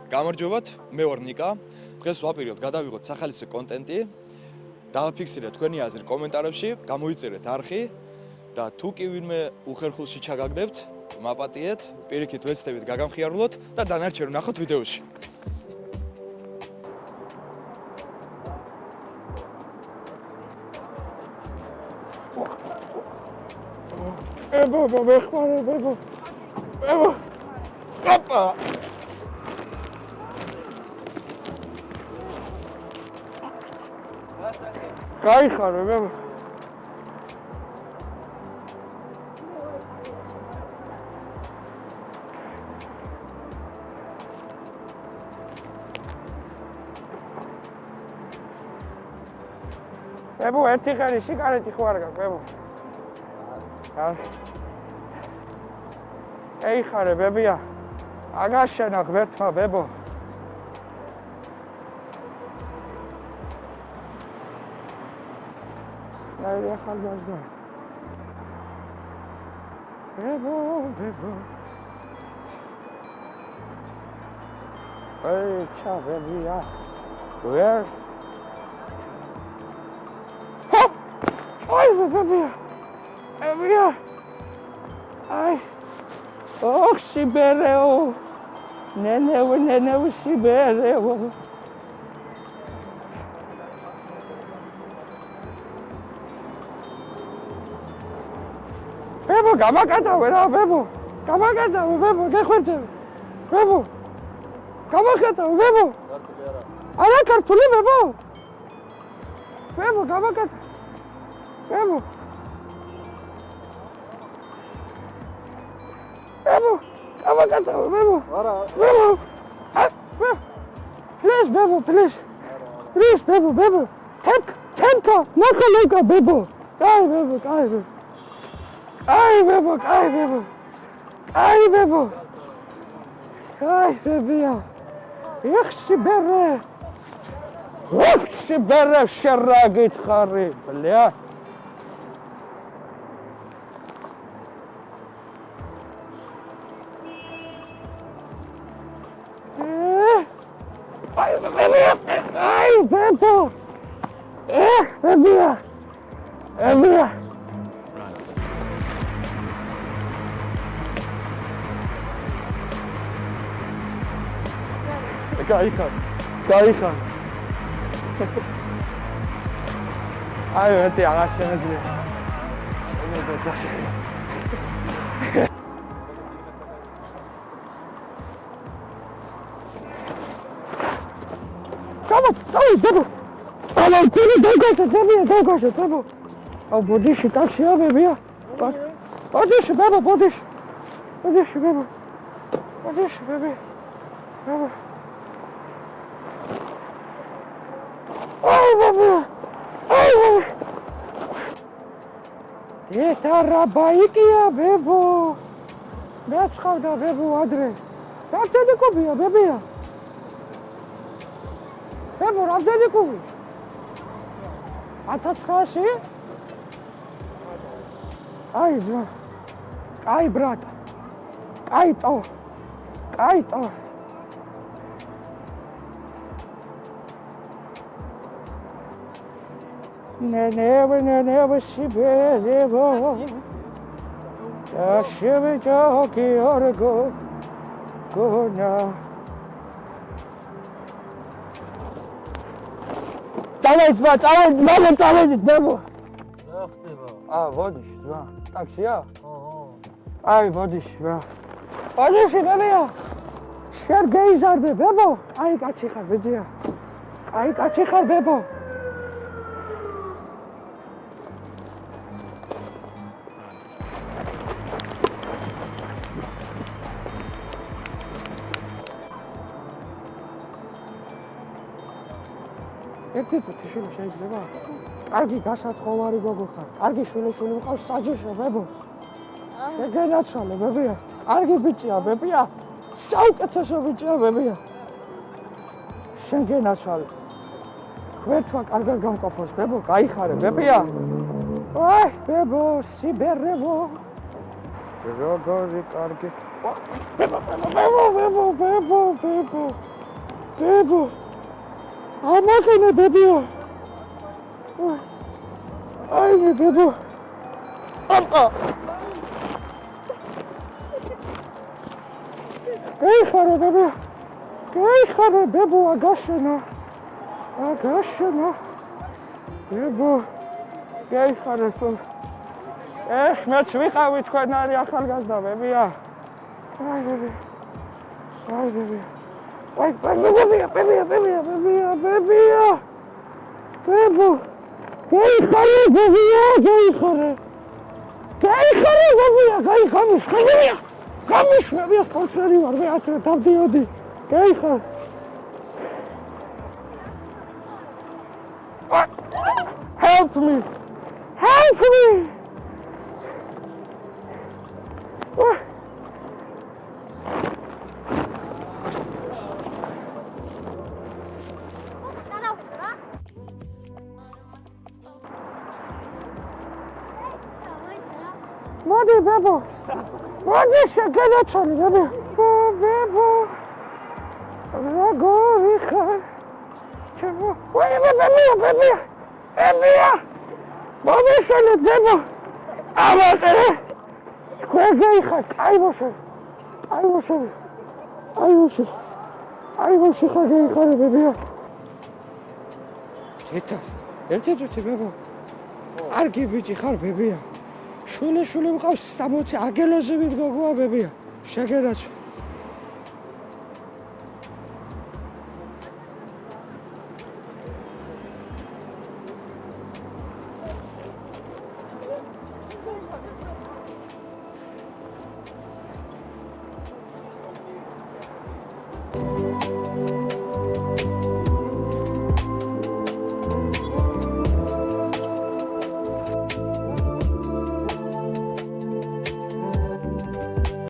გამარჯობათ, მე ვარ ნიკა. დღეს ვაპირებთ გადავიღოთ სახალისო კონტენტი. დავაფიქსირეთ თქვენი აზრი კომენტარებში, გამოიწერეთ არხი და თუ კი ვინმე უხერხულში ჩაგაგდებთ, მაპატიეთ, პირიქით ვეცდებით გაგამხიარულოთ და დანარჩენ ვნახოთ ვიდეოში. Bebo, mejmare, bebo. Bebo. Papa. Kaixare, bebo. Bebo, ერთი ხანი სიგარეტი ხო არ გაქვს, bebo. Ei, ხარე, ბებია. აგაშენა ღმერთმა, ბებო. აი, ახალგაზრდა. ბებო, ბებო. აი, ჩა, ბებია. ვერ. აი, ბებია. ბებია. აი. Oh, Sibereo! Neneu, Sibereo! Bebo, gamakata, bebo! Gamakata, bebo, gekhwerte! Bebo! Gamakata, bebo! Ara kartuli, bebo! Bebo, gamakata! Bebo! Bebo, gamakata, bebo. Bebo. Please, bebo, please. Please, bebo. Tenka, nakaleka, bebo. Kai, bebo. Ai, bebo. Ai, bebo. Ai, bebia. Sibere, sheragit khari. Bля. Ai, bebo! Bebia! Kaixan. Ai, vete agachándote. Come, bebo! Don't go, Oh, bodishi, taxi, bebia. Bodishi, bebo. Bodishi, bebo. Ai, bebia. Tetarabaikия, bebo. Gatsxavda, bebo, adre. Davtedi kubia, bebia. Bebo, რამდენი კუბი? 1900? Აი, ზმა. Კაი, ბრატა. Კაიტო. Neneve, Siberevo. Dashive joki orgo. Gona. Давай, бебо. რა ხდება? ვოდიშ, ზმა. ტაქსია? ოჰო. აი, ვოდიშ, ზმა. ვოდიში, ბებია. შენ გეიზარდე, ბებო. აი, კაცი ხარ, ბეძია. აი, კაცი ხარ, ბებო. ერთი წუთი შვილო შეიძლება? კარგი გასათხოვარი გოგო ხარ. კარგი შვილიშვილი მყავს საჯეშო, ბებო. გენაცვალე, ბებია. კარგი ბიჭია, ბებია. საუკეთესო ბიჭია, ბებია. შენ გენაცვალე. ღმერთმა კარგად გამყოფოს, ბებო, გაიხარე, ბებია. აი, ბებო, სიბერევო. როგორი კარგი. ბებო. ბებო ამაკენა ბებია აი ბებო აპა გაიხარე ბებია გაიხარე ბებო აგაშენა ბებო გაიხარე სულ მეც ვიყავი თქვენარი ახალგაზრდა ბებია აი ბებია აი ბებია ბებო გაიხარე ბებია გაიხარე გამიშვებია სპონსორი ვარ მე აცრე დავდიოდი გაიხარე help me მოდი ბებო მოდი შეგენაცვალე ბებო როგორი ხარ ჩემო ბებია მომიშალე ბებო ამაყერე თქვენ გაიხართ აი მოშე ხარ გაიხარე ბებია ერთადერთი ბებო კარგი ბიჭი ხარ ბებია შული მყავს 60 აგელოზე ვიდგოა ბებია შეგენაცვალე